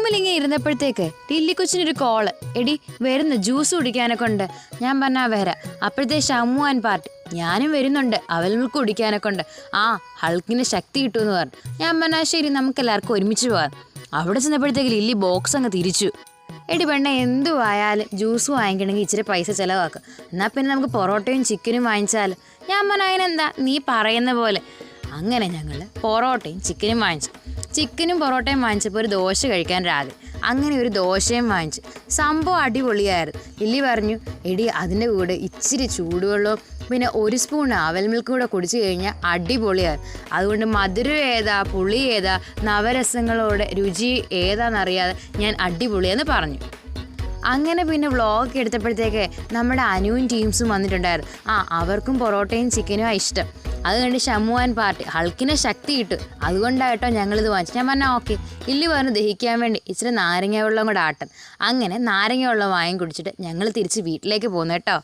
റൂമിലിങ്ങനെ ഇരുന്നപ്പോഴത്തേക്ക് lily കൊച്ചിനൊരു call. എടി വരുന്നു juice കുടിക്കാനൊക്കെ ഉണ്ട്. ഞാൻ പറഞ്ഞാ വരാം. അപ്പോഴത്തെ ഷമ്മു ആൻഡ് പാർട്ടി ഞാനും വരുന്നുണ്ട്, അവൽ മിൽക്ക് കുടിക്കാനൊക്കെ ഉണ്ട്. ആ ഹൾക്കിന് ശക്തി കിട്ടുമെന്ന് പറഞ്ഞു. ഞാൻ പറഞ്ഞാൽ ശരി നമുക്ക് എല്ലാവർക്കും ഒരുമിച്ച് പോകാം. അവിടെ ചെന്നപ്പോഴത്തേക്ക് ലില്ലി ബോക്സ് അങ്ങ് തിരിച്ചു. എടി പെണ്ണ എന്തുവായാലും ജ്യൂസ് വാങ്ങിക്കണമെങ്കിൽ ഇച്ചിരി പൈസ ചിലവാക്കും. എന്നാൽ പിന്നെ നമുക്ക് പൊറോട്ടയും ചിക്കനും വാങ്ങിച്ചാൽ. ഞാൻ പറഞ്ഞ അതിനെന്താ നീ പറയുന്ന പോലെ. അങ്ങനെ ഞങ്ങൾ പൊറോട്ടയും ചിക്കനും വാങ്ങിച്ചു. ചിക്കനും പൊറോട്ടയും വാങ്ങിച്ചപ്പോൾ ഒരു ദോശ കഴിക്കാൻ രാവിലെ. അങ്ങനെ ഒരു ദോശയും വാങ്ങിച്ചു. സംഭവം അടിപൊളിയായിരുന്നു. ലില്ലി പറഞ്ഞു എടി അതിൻ്റെ കൂടെ ഇച്ചിരി ചൂടുവെള്ളവും പിന്നെ ഒരു സ്പൂൺ അവൽ മിൽക്കും കൂടെ കുടിച്ചു കഴിഞ്ഞാൽ അടിപൊളിയായിരുന്നു. അതുകൊണ്ട് മധുരം ഏതാ പുളി ഏതാ നവരസങ്ങളോടെ രുചി ഏതാണെന്നറിയാതെ ഞാൻ അടിപൊളിയെന്ന് പറഞ്ഞു. അങ്ങനെ പിന്നെ വ്ളോഗ് എടുത്തപ്പോഴത്തേക്ക് നമ്മുടെ അനുവും ടീംസും വന്നിട്ടുണ്ടായിരുന്നു. അവർക്കും പൊറോട്ടയും ചിക്കനും ഇഷ്ടം. അത് കണ്ട് ഷമ്മു ആൻഡ് പാർട്ടി ഹൾക്കിനെ ശക്തി കിട്ടും, അതുകൊണ്ടായിട്ടോ ഞങ്ങളിത് വാങ്ങിച്ചു. ഞാൻ പറഞ്ഞാൽ ഓക്കെ. ലില്ലി പറഞ്ഞ് ദഹിക്കാൻ വേണ്ടി ഇച്ചിരി നാരങ്ങ വെള്ളം കൂടെ ആട്ടൻ. അങ്ങനെ നാരങ്ങ വെള്ളം വാങ്ങി കുടിച്ചിട്ട് ഞങ്ങൾ തിരിച്ച് വീട്ടിലേക്ക് പോന്നു കേട്ടോ.